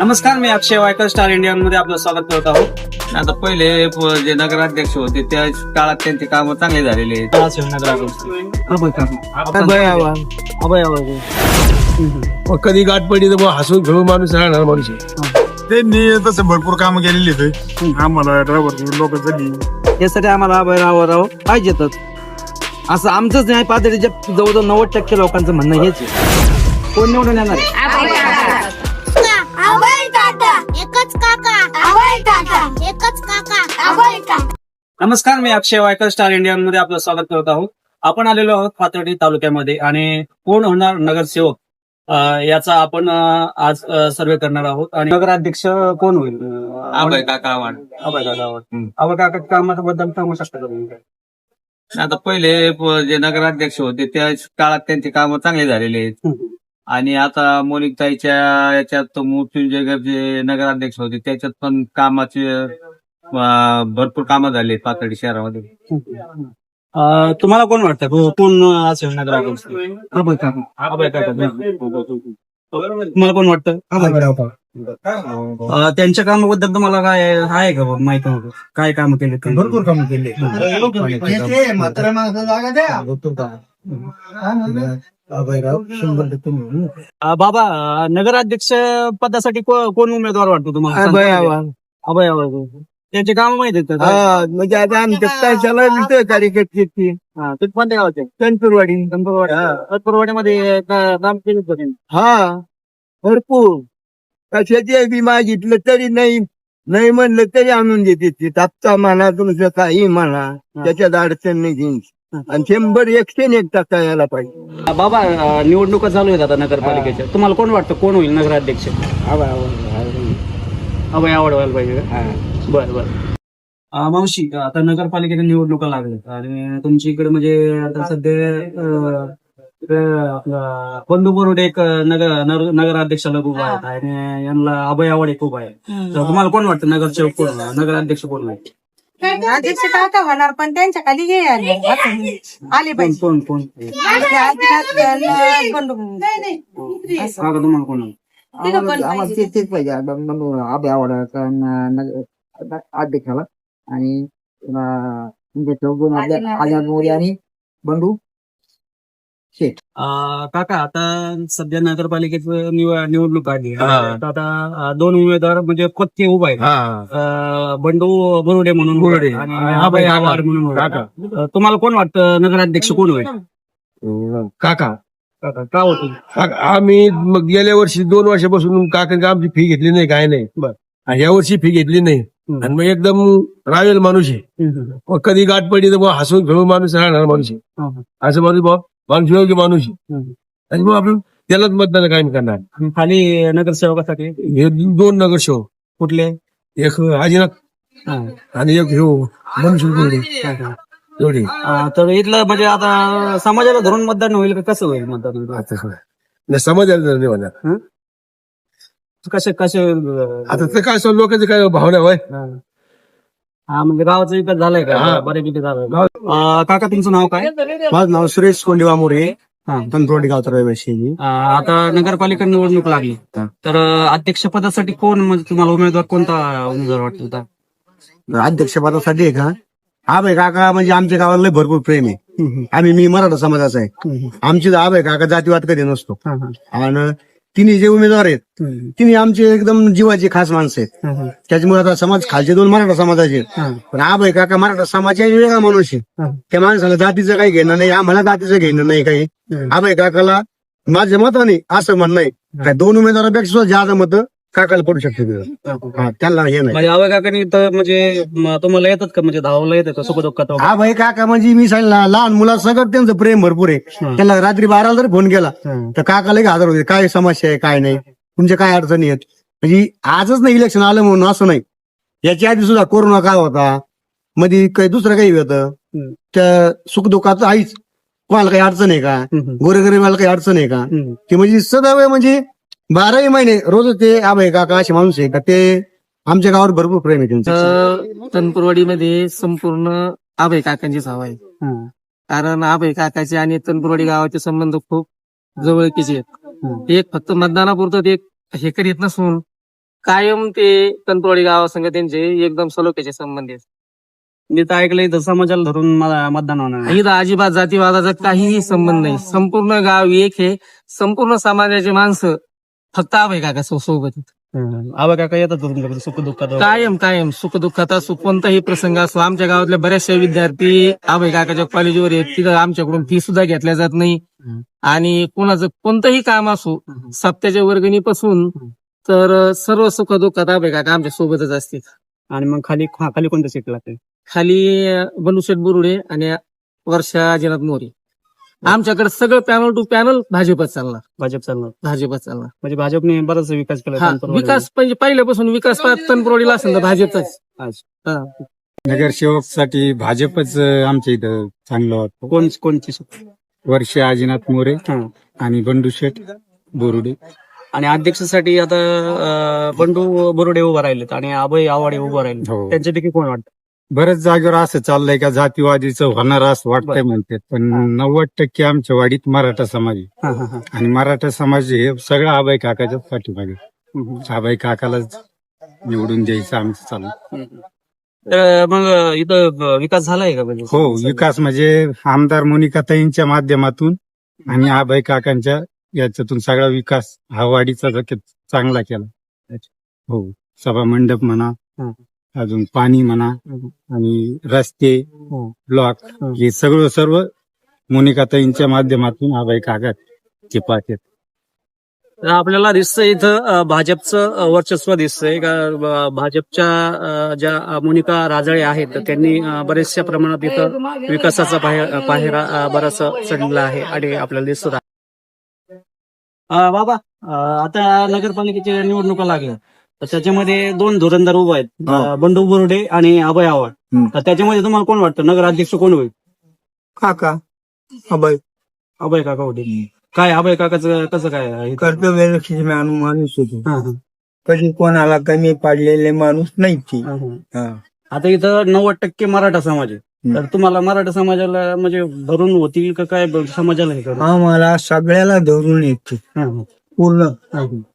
नमस्कार, मी अक्षय Waikar star India मध्ये आपलं स्वागत करत आहोत. आता पहिले जे नगराध्यक्ष होते त्या काळात त्यांची कामं चांगली झालेली आहेत. कधी गाठ पडली तर हसून खेळून माणूस राहणार माणूस आहे. त्यांनी तसं भरपूर कामं केलेली आहेत. आम्हाला ड्रायव्हर लोक झाली यासाठी आम्हाला अभयराव पाहिजेतच, असं आमचंच नाही पातळीच्या जवळजवळ 90% लोकांचं म्हणणं हेच आहे. कोण निवडून येणार आहे? नमस्कार, मी अक्षय वायकर स्टार इंडिया मध्ये आपलं स्वागत करत आहोत. आपण आलेलो आहोत पाथर्डी तालुक्यामध्ये आणि कोण होणार नगरसेवक याचा आपण आज सर्वे करणार आहोत. आणि नगराध्यक्ष कोण होईल? अभय काका वाढ. अभय काका कामाबद्दल सांगू शकता का तुम्ही? आता पहिले जे नगराध्यक्ष होते त्या काळात त्यांची कामं चांगली झालेली आहेत. आणि आता मोनिकताईच्या याच्यात मृत्युंजय जे नगराध्यक्ष होते त्याच्यात पण कामाचे भरपूर कामं झाली आहेत पाथर्डी शहरामध्ये. तुम्हाला कोण वाटतं कोण असेल नगराध्यक्ष? अभय काका. तुम्हाला कोण वाटतं? त्यांच्या कामाबद्दल तुम्हाला काय आहे का माहिती नव्हतं? काय काम केले? भरपूर कामं केली. बाबा, नगराध्यक्ष पदासाठी कोण उमेदवार वाटतो तुम्हाला? अभय त्यांचे काम माहिती आहेत का? म्हणजे आता आमच्या कार्यकर्ते ते कोणत्या गावाचे? तत्पूरवाडीमध्ये काम केलं होतं त्यांनी. हा भरपूर कशाची बी मागितलं तरी नाही म्हणलं तरी आणून देते ते. तापचा म्हणा तुमचं काही म्हणा त्याच्यात अडचण नाही घ्यायची. आणि 100% यायला पाहिजे. बाबा, निवडणुका चालू आहेत आता नगरपालिकेच्या. तुम्हाला कोण वाटतं कोण होईल नगराध्यक्ष? अभय व्हायला पाहिजे का? बरं. मावशी, आता नगरपालिकेच्या निवडणुका लागल्यात आणि तुमच्या इकडे म्हणजे आता सध्या बंधू बोरुडे एक नगराध्यक्षाला उभा आहेत आणि यांना अभय आवड एक उभा आहे. तर तुम्हाला कोण वाटतं नगरसेवक कोण, नगराध्यक्ष कोण आहे? अध्यक्ष काका होणार, पण त्यांच्या खाली हे आले पाहिजे. कोण तुम्हाला कोण? तेच पाहिजे अभय आवड अध्यक्षाला आणि आझाद मोदी आणि बंडू शेठ. काका, आता सध्या नगरपालिकेचं निवडणूक आली. तर आता 2 उमेदवार म्हणजे पत्ते उभा आहेत. बंडू बोरुडे म्हणून आणि अभय आवाड म्हणून. तुम्हाला कोण वाटतं नगराध्यक्ष कोण होईल? काका का होतं? आम्ही मग गेल्या वर्षी 2 वर्षापासून काकांची आमची फी घेतली नाही, काय नाही. आणि या वर्षी फी घेतली नाही. आणि मग एकदम रावेल माणूस आहे. मग कधी गाठ पडली तर हसून खेळून माणूस राहणार माणूस आहे. असं माणूस योग्य माणूस आहे. आणि मग आपण त्यालाच मतदान काय करणार. खाली नगरसेवकासाठी हे 2 नगरसेवक कुठले? एक आजीनाथ आणि एक मनुष्य एवढी. तर इथलं म्हणजे आता समाजाला धरून मतदान होईल का? कसं होईल मतदान? समाजाला नाही होणार. कसे आता ते काय लोकांचे काय भावना होय. म्हणजे गावाचा विकास झालाय का? बऱ्यापैकी झालाय. काका, तुमचं नाव काय? माझं नाव सुरेश कोंडिवा मोरे, तंत्रवाडी गावचा रहिवासी. आता नगरपालिका निवडणूक लागली तर अध्यक्षपदासाठी कोण, म्हणजे तुम्हाला उमेदवार कोणता उमेदवार वाटतो? अध्यक्षपदासाठी आहे का? अभय काका म्हणजे आमच्या गावाला लय भरपूर प्रेम आहे. मी मराठा समाजाचा आहे. आमची अभय काका जातीवाद कधी नसतो. आणि तिन्ही जे उमेदवार आहेत तिन्ही आमचे एकदम जीवाचे खास माणसं आहेत. त्याच्यामुळे आता समाज खालचे 2 मराठा समाजाचे, पण अभय काका मराठा समाजाचे वेगळा माणूस आहे. त्या माणसाला जातीचं काही घेणं नाही, आम्हाला जातीचं घेणं नाही काही. अभय काकाला माझ्या मताने असं म्हणणं आहे काय 2 उमेदवारापेक्षा सुद्धा जास्त मतं काकाला पडू शकते. त्यांना हे नाही. म्हणजे अभय काकांनी तर म्हणजे तुम्हाला येतात का, म्हणजे धावायला येतात का सुखदुःखात? अभय काका म्हणजे मी सांगितलं लहान मुला सगळं त्यांचं प्रेम भरपूर आहे. त्यांना रात्री 12ला जर फोन केला तर काकाला हजर होते. काय समस्या आहे, काय नाही, तुमच्या काय अडचणी आहेत. म्हणजे आजच नाही इलेक्शन आलं म्हणून असं नाही. याच्या आधी सुद्धा कोरोना काय होता, मध्ये काही दुसरं काही होतं. त्या सुखदुःखाचं आईच कोणाला काही अडचण आहे का, गोरेगरीबाला काही अडचण आहे का, ते म्हणजे सदैव म्हणजे 12ही महिने रोज ते अभय काका असे माणूस आहे का ते आमच्या गावावर भरपूर प्रेम आहे त्यांचं. तनपुरवाडीमध्ये संपूर्ण अभय काकांचीच हवा आहे. कारण अभय काकाचे आणि तनपुरवाडी गावाचे संबंध खूप जवळकीचे आहेत. एक फक्त मतदानापुरतं एक हे करीत नसून कायम ते तनपुरवाडी गावासंग त्यांचे एकदम सलोख्याचे संबंध आहेत. मी तर ऐकलंय इथं समाजाला धरून मला मतदान होणार नाही. इथं अजिबात जातीवादाचा काहीही संबंध नाही. संपूर्ण गाव एक हे, संपूर्ण समाजाची माणसं फक्त आबे काका सोबत आहेत. आबा काका येतात तुमच्याकडे सुख दुःखात कायम कायम सुख दुःखात असो, कोणताही प्रसंग असो. आमच्या गावातले बरेचसे विद्यार्थी आबे काकाच्या कॉलेजवर आहेत, तिथं आमच्याकडून फी सुद्धा घेतल्या जात नाही. आणि कोणाचं कोणतंही काम असो, सप्त्याच्या वर्गणीपासून तर सर्व सुख दुःखात आबे काका आमच्या सोबतच असतील. आणि मग खाली कोणतं सीट लागते? खाली बंडूशेठ बुरुडे आणि वर्षा अजिनाथ मोरे. आमच्याकडे सगळं पॅनल टू पॅनल भाजपच चालणार. भाजप चालणार. भाजपच चालणार. म्हणजे भाजपने बराच विकास केला. हा, विकास म्हणजे पहिल्यापासून विकास तनपुरवाडीला असेल तर भाजपचाच. हा. नगरसेवकसाठी भाजपच आमच्या इथं चांगलं वाटतं. कोणची? वर्ष आजीनाथ मोरे हा. आणि बंडूशेठ बोरुडे. आणि अध्यक्षासाठी आता बंडू बोरुडे उभा राहिलेत आणि अभय आवाडे उभा राहिले. हो. त्यांच्यापैकी कोण वाटतं? बऱ्याच जागेवर असं चाललंय का जातीवादीचं होणार असं वाटतंय म्हणते, पण 90% आमच्या वाडीत मराठा समाज आहे. आणि मराठा समाज हे सगळं आबाई काकाच्या पाठीमागे. आबाई काकालाच निवडून द्यायचं आमचं चालू. मग इथं विकास झालाय का? म्हणजे हो, विकास म्हणजे आमदार मोनिकाताईंच्या माध्यमातून आणि आबाई काकांच्या याच्यातून सगळा विकास हा वाडीचा चांगला केला. हो, सभा मंडप म्हणा, अजून पाणी म्हणा, आणि रस्ते, ब्लॉक, हे सर्व मोनिकाताईंच्या माध्यमातून आबाई काका ते पाहतात. आपल्याला दिसतंय इथं भाजपचं वर्चस्व दिसतंय का? भाजपच्या ज्या मोनिका राजळे आहेत तर त्यांनी बरेचशा प्रमाणात इथं विकासाचा पाहेरा बराचसा चढलेला आहे आणि आपल्याला दिसत आहे. बाबा, आता नगरपालिकेच्या निवडणुका लागल्या तर त्याच्यामध्ये 2 धुरंधर उभे आहेत, बंडू बोरुडे आणि अभय आव्हाड. तर त्याच्यामध्ये तुम्हाला कोण वाटतं नगराध्यक्ष कोण होईल? काका अभय काका होते. काय अभय काकाचं कसं काय? कर्तव्यलक्षी माणूस होतो. कधी कोणाला कमी पाडलेले माणूस नाही ती. आता इथं 90% मराठा समाज आहे. तर तुम्हाला मराठा समाजाला म्हणजे धरून होतील का काय समाजाला हे करू? आम्हाला सगळ्याला धरून येते पूर्ण.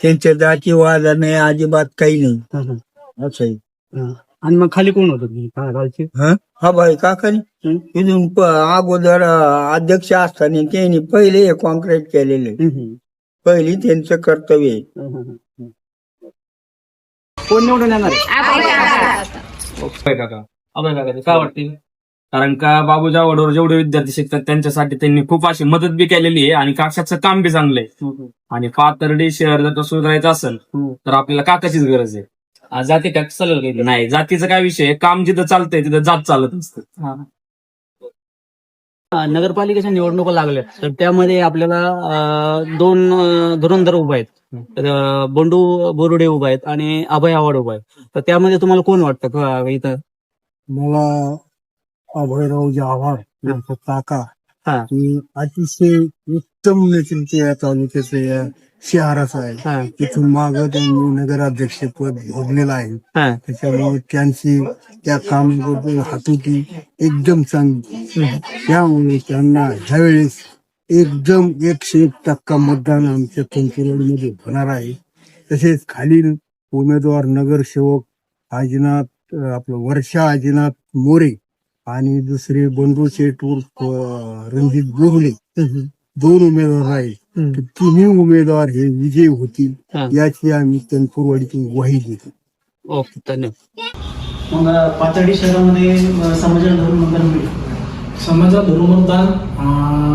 त्यांच्या जातीवादाने अजिबात काही नाही असं आहे. आणि मग खाली कोण होतं? हा भाई काकानी इथून अगोदर अध्यक्ष असताना त्यांनी पहिले कॉन्क्रीट केलेले. पहिली त्यांचं कर्तव्य आहे. कोण निवडून येणार आहे? अभय काका काय वाटते? कारण का बाबूजा वडोर जेवढे विद्यार्थी शिकतात त्यांच्यासाठी त्यांनी खूप अशी मदत बी केलेली आहे आणि काकाचं काम बी चांगलं आहे. आणि पाथर्डी शहर जर सुधारायचं असेल तर आपल्याला काकाचीच गरज आहे. जाती टॅक्स चालेल नाही, जातीचा काय विषय, काम जिथं चालतंय तिथं जात चालत असतं. नगरपालिकेच्या निवडणुका लागल्या तर त्यामध्ये आपल्याला 2 धुरंधर उभा आहेत, बंडू बोरुडे उभा आहेत आणि अभय आव्हाड उभा आहे. तर त्यामध्ये तुम्हाला कोण वाटतं इथं? मला अभयरावजी आव्हाड यांचा काका हा. अतिशय उत्तम नेतृत्व या तालुक्याचं शहराचं आहे. तिथून मागं त्यांनी नगराध्यक्ष पद भोगलेलं आहे. त्याच्यामुळे त्यांची त्या कामाबद्दल हातोटी एकदम चांगली. त्यामुळे त्यांना ह्यावेळेस एकदम 101% मतदान आमच्या तनपुरवाडीमध्ये होणार आहे. तसेच खालील उमेदवार नगरसेवक आपलं वर्षा आजीनाथ मोरे आणि दुसरे बंडूशेठ उर्फ रणजित बोरुडे 2 उमेदवार आहेत. तिन्ही उमेदवार हे विजयी होतील याची आम्ही तनपुरवाडीतून ग्वाही देतो. ओके, धन्यवाद. मग पाथर्डी शहरामध्ये समाजाला धरून मतदान मिळेल. समाजाला धरून मतदान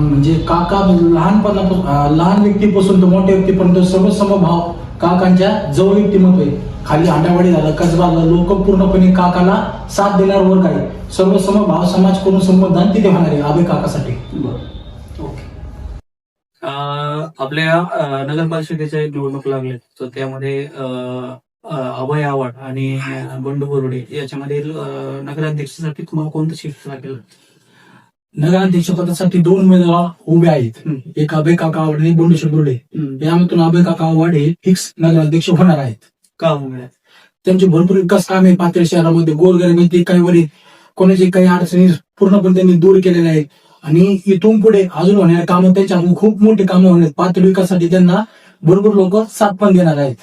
म्हणजे काका लहानपणापासून लहान व्यक्तीपासून तर मोठ्या व्यक्तीपर्यंत सर्व समभाव काकांच्या जवळ व्यक्तिमत्व आहे. खाली आंडावाडी झालं, कसबा झालं, लोक पूर्णपणे काकाला साथ देणार वर्ग आहे. सर्व समभाव समाज करून संबंधन तिथे होणार आहे अभय काकासाठी. आपल्या नगरपालिकेच्या निवडणूक लागल्या तर त्यामध्ये अभय आव्हाड आणि बंडू बोरुडे याच्यामध्ये नगराध्यक्षासाठी तुम्हाला कोणतं सीट लागेल? नगराध्यक्ष पदासाठी 2 उमेदवार उभे आहेत. एक अभय काका आव्हाड आणि बंडूशेठ बोरुडे. यामधून अभय काका आव्हाड हे फिक्स नगराध्यक्ष होणार आहेत. का होणार? त्यांचे भरपूर विकास काम आहे पाथर्डी शहरामध्ये. गोरगरिबांची काही वरील कोणाची काही अडचणी पूर्णपणे त्यांनी दूर केलेल्या आहेत. आणि इथून पुढे अजून होणारे कामं त्यांच्या खूप मोठी कामं होणार. पाथर्डी विकासासाठी त्यांना भरपूर लोक साथ पण देणार आहेत.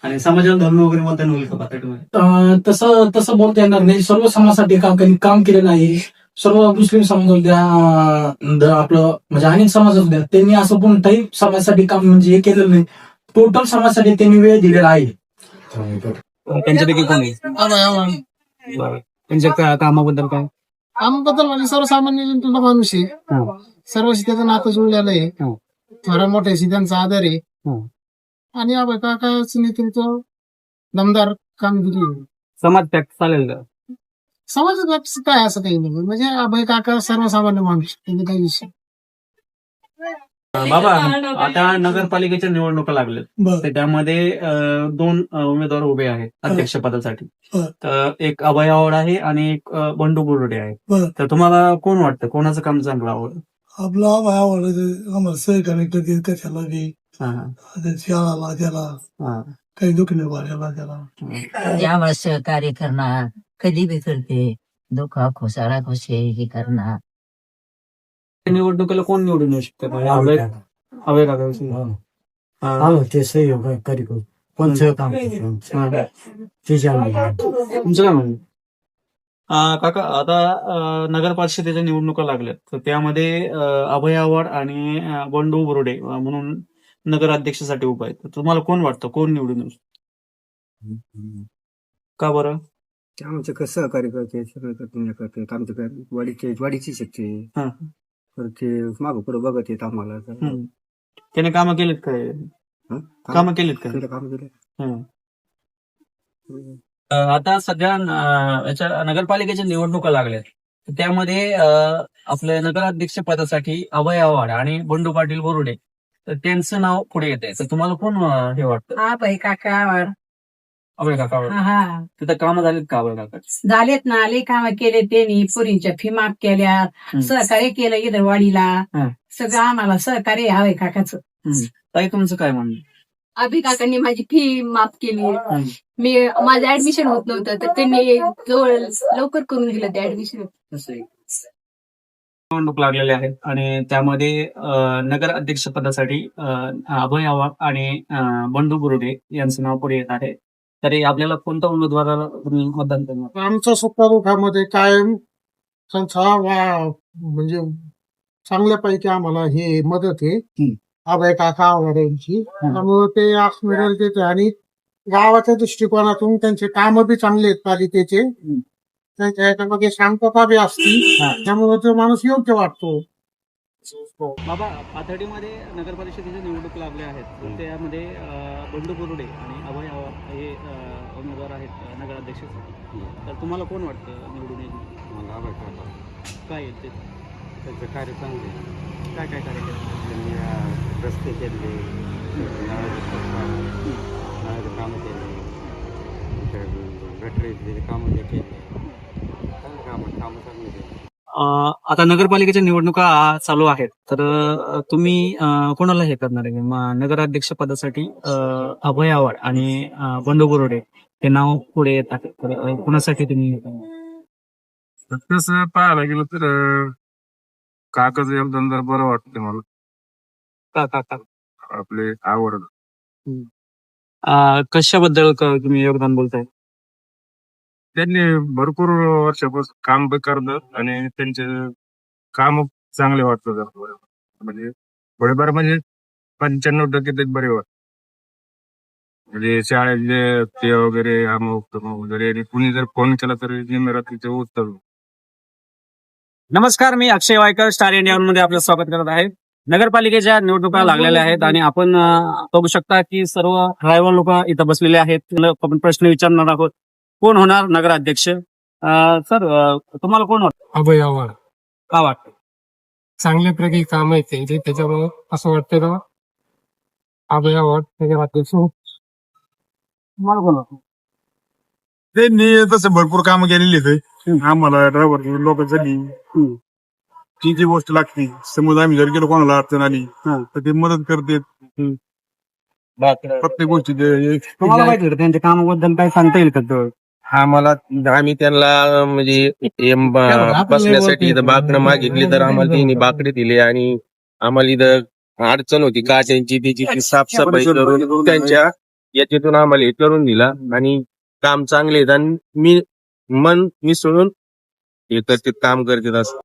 आणि समाजाला धर्म वगैरे मतदान होईल का पाथर्डीमध्ये? तसं बोलता येणार नाही. सर्व समाजासाठी काम केलेलं आहे. सर्व मुस्लिम समाज द्या, आपलं म्हणजे अनेक समाज द्या, त्यांनी असं कोणताही समाजासाठी काम म्हणजे हे केलेलं नाही. टोटल समाजासाठी त्यांनी वेळ दिलेला आहे. त्यांच्यापैकी कोण आहे? बरं. त्यांच्या कामाबद्दल काय? आमबद्दल म्हणजे सर्वसामान्य जनतेला माणूस आहे. सर्वशी त्याचं नातं जुळलेलं आहे. थोड्या मोठ्याशी त्यांचा आदर आहे. आणि आबाई काकाचं नेतृत्व दमदार कामगिरी आहे. समाज पॅक्ट चालेल का? समाजात काय असं काही नाही. म्हणजे आबाई काका सर्वसामान्य माणूस, त्यांनी काही विषय. बाबा, आता नगरपालिकेच्या निवडणुका लागल्यात, बरं. तर त्यामध्ये 2 उमेदवार उभे आहेत अध्यक्षपदासाठी. बरं. तर एक अभय आव्हाड आहे आणि एक बंडू बुरुडे आहे. बरं. तर तुम्हाला कोण वाटतं, कोणाचं काम चांगलं आवडतं? आपला आम्हाला सहकार्य करते कशाला बी, शाळाला त्याला काही दुखणे वाढायला त्याला आम्हाला सहकार्य करणार, कधी बी करते, दुःखा खुशाला खुशी हे करणार. निवडणुकीला कोण निवडून येऊ शकतं? अभय काका. ते सहयोग करी कोणचं काम तुमचं काय म्हणणं? काका, आता नगर परिषदेच्या निवडणुका लागल्यात, तर त्यामध्ये अभय आव्हाड आणि बंडू बुरुडे म्हणून नगराध्यक्षासाठी उभा आहेत. तर तुम्हाला कोण वाटतं, कोण निवडून येऊ शकतं? का बरं? आमचं कसं सहकार्य करते, सगळं करते, आमच्या वाडीची शक्ती करते, मागं पुढे बघत येत आम्हाला. त्याने कामं केलीत काय? कामं केलीत का? काम केले. आता सध्या याच्या नगरपालिकेच्या निवडणुका लागल्यात, तर त्यामध्ये आपल्या नगराध्यक्ष पदासाठी अभय आव्हाड आणि बंडू पाटील बोरुडे, तर त्यांचं नाव पुढे येते. तर तुम्हाला कोण हे वाटतं? आबाई काका आवड. अभय काका आवड. तिथं कामं झालीत का अभय काका? झालेत ना, लई काम केले त्यांनी. पोरींच्या फी माफ केल्या, सहकार्य केलं इथं वाडीला. सगळं आम्हाला सहकार्य हवंय काकाचं. ताई, तुमचं काय म्हणणं? अभि काकांनी माझी फी माफ केली. माझं ऍडमिशन होत नव्हतं, तर त्यांनी लवकर करून दिलं ते ऍडमिशन. निवडणूक लागलेल्या आहेत आणि त्यामध्ये नगर अध्यक्ष पदासाठी अभय आव्हाड आणि बंडू बुरुडे यांचं नाव पुढे येत आहे. तरी आपल्याला कोणत्या उमेदवाराला तुम्ही मतदान करणार? आमच्या सुखदुःखामध्ये कायम त्यांचा म्हणजे चांगल्यापैकी आम्हाला हे मदत आहे अभय काका आवड यांची. त्यामुळे ते मिळेल ते, आणि गावाच्या दृष्टिकोनातून त्यांचे काम बी चांगले आहेत पालिकेचे. त्यांच्या ह्याच्यामध्ये शांतता बी असते, त्यामुळे तो माणूस योग्य वाटतो. बाबा, पाथर्डीमध्ये नगर परिषदेच्या निवडणूक लागल्या आहेत, तर त्यामध्ये बंडू बुरुडे आणि अभय आव्हाड हे उमेदवार आहेत नगराध्यक्षासाठी. तर तुम्हाला कोण वाटतं निवडून येईल? काय येईल ते? त्यांचं कार्य चांगले, काय काय कार्य केलं? त्यांनी रस्ते केले, नळाचे कामं केले, गटरीतले कामं केले, चांगले कामं चांगले केले. आता नगरपालिकेच्या निवडणुका चालू आहेत, तर तुम्ही कोणाला हे करणार आहे? नगराध्यक्ष पदासाठी अभय आव्हाड आणि बंडू बुरुडे हे नाव पुढे येत आहे, तर कोणासाठी तुम्ही हे करणार? तसं पाहायला गेलं तर काकाचं योगदान जर बरं वाटतं मला. आपले आवड कशाबद्दल तुम्ही योगदान बोलताय? त्यांनी भरपूर वर्षापासून काम बी करतात आणि त्यांचे काम चांगले वाटतात. म्हणजे थोडेफार म्हणजे 95% ते बरे वाटतात. म्हणजे शाळेतले ते वगैरे अमुक वगैरे, आणि कुणी जर फोन केला तर रात्रीचे उत्तर. नमस्कार, मी अक्षय वायकर, स्टार इंडिया मध्ये आपलं स्वागत करत आहे. नगरपालिकेच्या निवडणुका लागलेल्या आहेत आणि आपण बघू शकता की सर्व ड्रायव्हर लोक इथं बसलेले आहेत. आपण प्रश्न विचारणार आहोत, कोण होणार नगराध्यक्ष? सर, तुम्हाला कोण वाटतं? अभय आव्हाड. का वाटतं? चांगल्यापैकी काम आहे त्यांचे, त्याच्यामुळे असं वाटतं ना अभय आव्हाड नगराध्यक्ष. तुम्हाला कोण वाटतं? त्यांनी तसं भरपूर कामं केलेली आहेत. आम्हाला ड्रायव्हर लोक झाली ती जी गोष्ट लागते, समजा आम्ही जर गेलो कोणाला अडचण आली तर ते मदत करते प्रत्येक गोष्टी. तुम्हाला माहिती त्यांच्या कामाबद्दल काय सांगता येईल का? आम्हाला आम्ही त्यांना म्हणजे बसण्यासाठी इथं बाकडं मागितली तर आम्हाला त्यांनी बाकडे दिले, आणि आम्हाला इथं अडचण होती काचांची त्याची ती साफसफाई करून त्यांच्या याच्यातून आम्हाला हे करून दिला आणि काम चांगले आहेत आणि मी मन मिसळून एकत्रित काम करतात असं.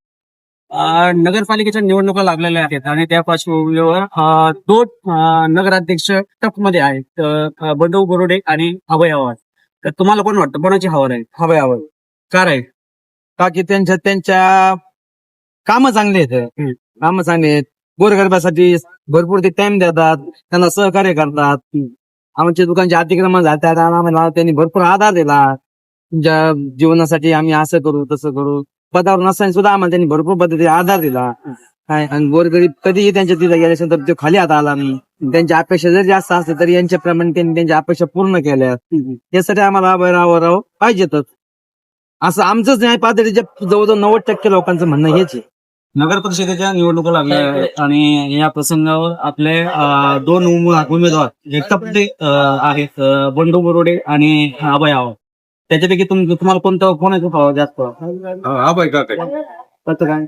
नगरपालिकेच्या निवडणुका लागलेल्या आहेत आणि त्या पार्श्वभूमीवर दोन नगराध्यक्ष टप मध्ये आहेत, बंडू बोरुडे आणि अभय आव्हाड. तर तुम्हाला कोण वाटतं कोणाची हवा आहे? अभय आव्हाड. का राहील? का की त्यांच्या कामं चांगले आहेत, कामं चांगले आहेत. गोरगरिबासाठी भरपूर ते टाइम देतात, त्यांना सहकार्य करतात. आमच्या दुकानचे अतिक्रमण झाले आम्हाला त्यांनी भरपूर आधार दिला. तुमच्या जीवनासाठी आम्ही असं करू तसं करू, पदावर नसताना सुद्धा आम्हाला त्यांनी भरपूर पद्धतीने आधार दिला. काय आणि गोरगरीब कधीही त्यांच्या तिथे गेल्यानंतर तो खाली हात आला नाही. त्यांच्या अपेक्षा जरी जास्त असते तरी यांच्याप्रमाणे त्यांनी त्यांच्या अपेक्षा पूर्ण केल्या. यासाठी आम्हाला अभयराव पाहिजेतच, असं आमचंच न्याय पातळीच्या जवळजवळ 90% लोकांचं म्हणणं हेच आहे. नगर परिषदेच्या निवडणुका लागल्या आहेत आणि या प्रसंगावर आपले दोन उमेदवार जे टप्पे आहेत, बंडू बोरुडे आणि अभय आव्हाड. त्याच्यापैकी तुम्हाला कोणाचा भाव जास्त? अभय काका. कसं काय?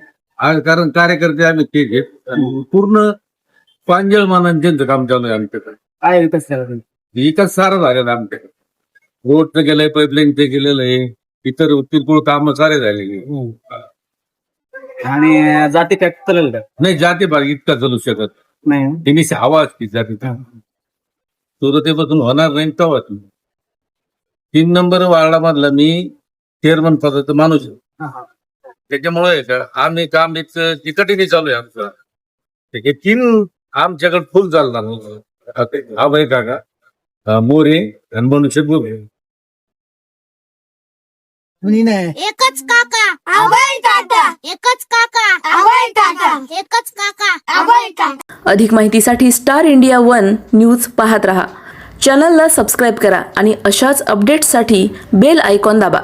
कारण कार्यकर्ते आम्ही ते घेत आणि पूर्ण पांजळ मानाने त्यांचं काम चालू आहे आमच्याकडे. काय विकास केला तुम्ही? विकास सारा झालेला आमच्याकडे. रोडचं गेलंय, पाईपलाईनचं गेलेलं आहे, इतर किरकोळ कामं सारे झालेली. आणि जाती काय चालेल का? नाही, जाती भाग इतका चालू शकत नाही. त्यांनी हवा असती जाती सुरुवातीपासून होणार नाही. तेव्हा 3 नंबर वार्डामधला मी चेअरमन पदाचा माणूस आहे. त्याच्यामुळे आम्ही काम इतकं चिकटीने चालू आहे आमचं. हे 3 आमच्याकडे फुल चालणार. अभय काका, मोरे आणि मनुष्य गोरे. एकच काका अभय काका, एकच काका अभय काका, एकच काका अभय काका. अधिक माहितीसाठी स्टार इंडिया 1 न्यूज पाहत रहा. चॅनलला सबस्क्राईब करा आणि अशाच अपडेट्ससाठी बेल आयकॉन दाबा.